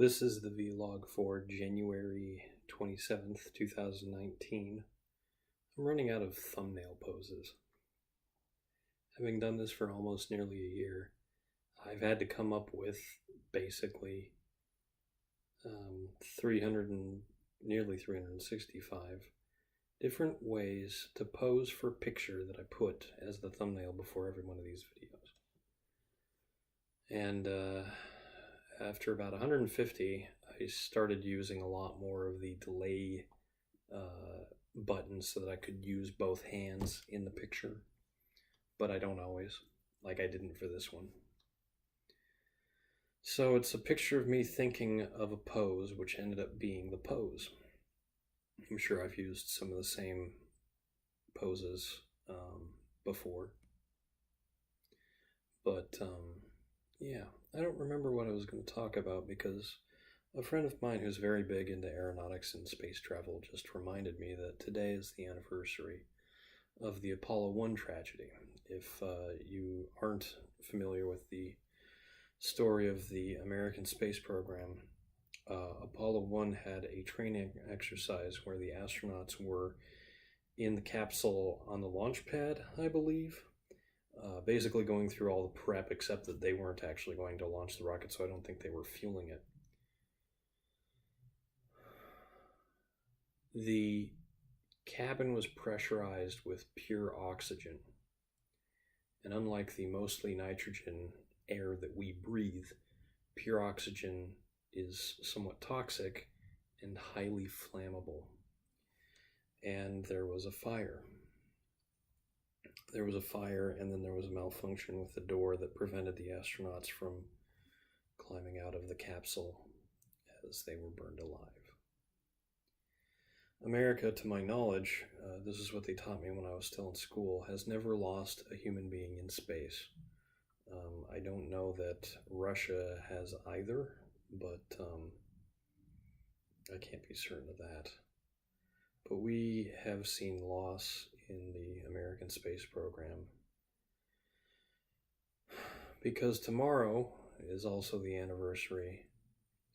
This is the vlog for January 27th, 2019. I'm running out of thumbnail poses. Having done this for almost nearly a year, I've had to come up with basically 300 and nearly 365 different ways to pose for a picture that I put as the thumbnail before every one of these videos. And after about 150, I started using a lot more of the delay buttons so that I could use both hands in the picture, but I don't always, like I didn't for this one. So it's a picture of me thinking of a pose, which ended up being the pose. I'm sure I've used some of the same poses before, but yeah, I don't remember what I was going to talk about because a friend of mine who's very big into aeronautics and space travel just reminded me that today is the anniversary of the Apollo 1 tragedy. If you aren't familiar with the story of the American space program, Apollo 1 had a training exercise where the astronauts were in the capsule on the launch pad, I believe, basically going through all the prep, except that they weren't actually going to launch the rocket, so I don't think they were fueling it. The cabin was pressurized with pure oxygen, and unlike the mostly nitrogen air that we breathe, pure oxygen is somewhat toxic and highly flammable. And there was a fire. And then there was a malfunction with the door that prevented the astronauts from climbing out of the capsule as they were burned alive. America, to my knowledge, this is what they taught me when I was still in school, has never lost a human being in space. I don't know that Russia has either, but I can't be certain of that. But we have seen loss in the American space program because tomorrow is also the anniversary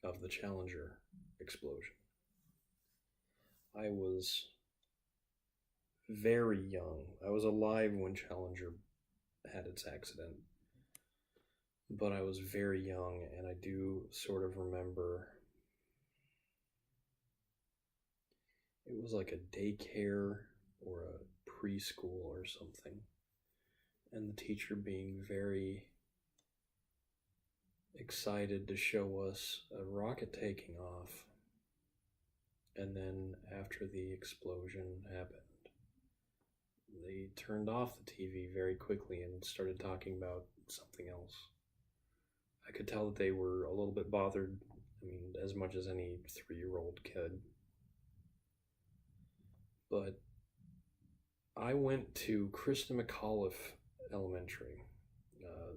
of the Challenger explosion. I was very young. I was alive when Challenger had its accident, but I was very young, and I do sort of remember it was like a daycare or a preschool or something, and the teacher being very excited to show us a rocket taking off. And then after the explosion happened, they turned off the TV very quickly and started talking about something else. I could tell that they were a little bit bothered, as much as any 3-year-old kid. But I went to Christa McAuliffe Elementary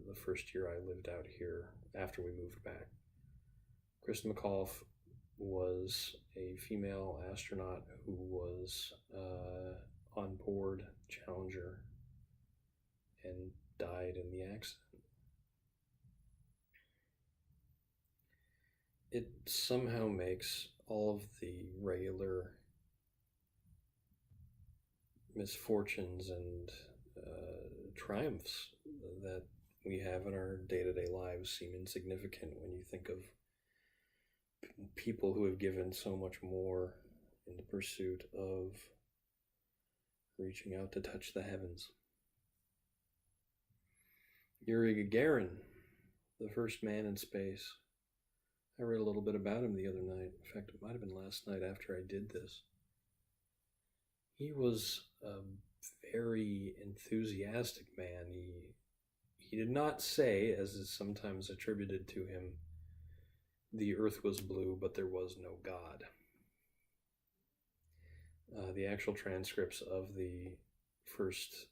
the first year I lived out here after we moved back. Christa McAuliffe was a female astronaut who was on board Challenger and died in the accident. It somehow makes all of the regular misfortunes and triumphs that we have in our day-to-day lives seem insignificant when you think of people who have given so much more in the pursuit of reaching out to touch the heavens. Yuri Gagarin, the first man in space. I read a little bit about him the other night. In fact, it might have been last night after I did this. He was a very enthusiastic man. He did not say, as is sometimes attributed to him, the earth was blue, but there was no God. The actual transcripts of the first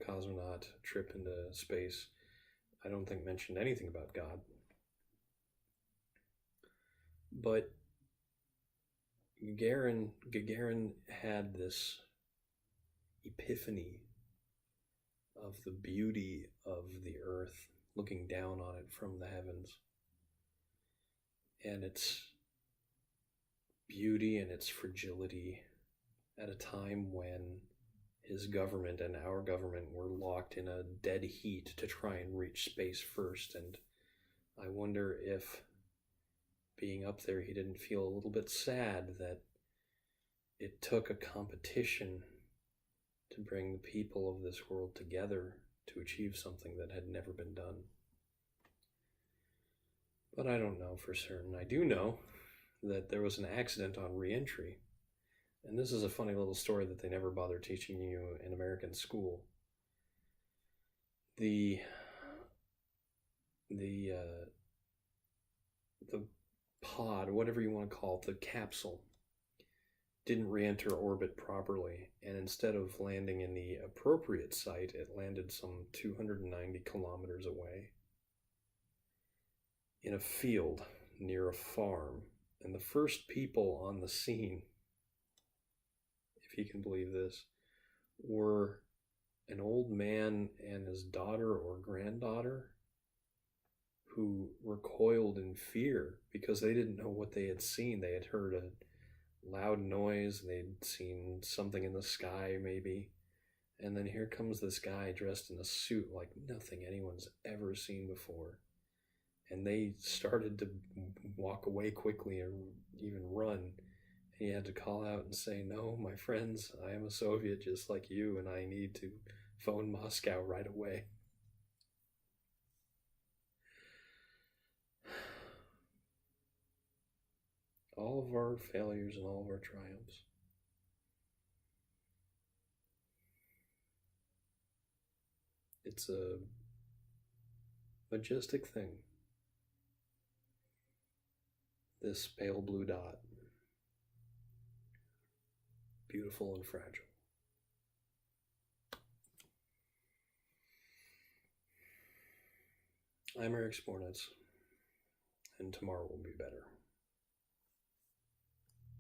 cosmonaut trip into space, I don't think mentioned anything about God. But Gagarin had this epiphany of the beauty of the earth, looking down on it from the heavens. and its beauty and its fragility at a time when his government and our government were locked in a dead heat to try and reach space first. And I wonder if being up there, he didn't feel a little bit sad that it took a competition to bring the people of this world together to achieve something that had never been done. But I don't know for certain. I do know that there was an accident on re-entry. And this is a funny little story that they never bother teaching you in American school. The pod, whatever you want to call it, the capsule, didn't re-enter orbit properly, and instead of landing in the appropriate site, it landed some 290 kilometers away in a field near a farm. And the first people on the scene, if you can believe this, were an old man and his daughter or granddaughter who recoiled in fear because they didn't know what they had seen. They had heard a loud noise, they'd seen something in the sky maybe, and then here comes this guy dressed in a suit like nothing anyone's ever seen before. And they started to walk away quickly or even run. And he had to call out and say, "No, my friends, I am a Soviet just like you, and I need to phone Moscow right away." All of our failures and all of our triumphs. It's a majestic thing. This pale blue dot, beautiful and fragile. I'm Eric Spornitz, and tomorrow will be better.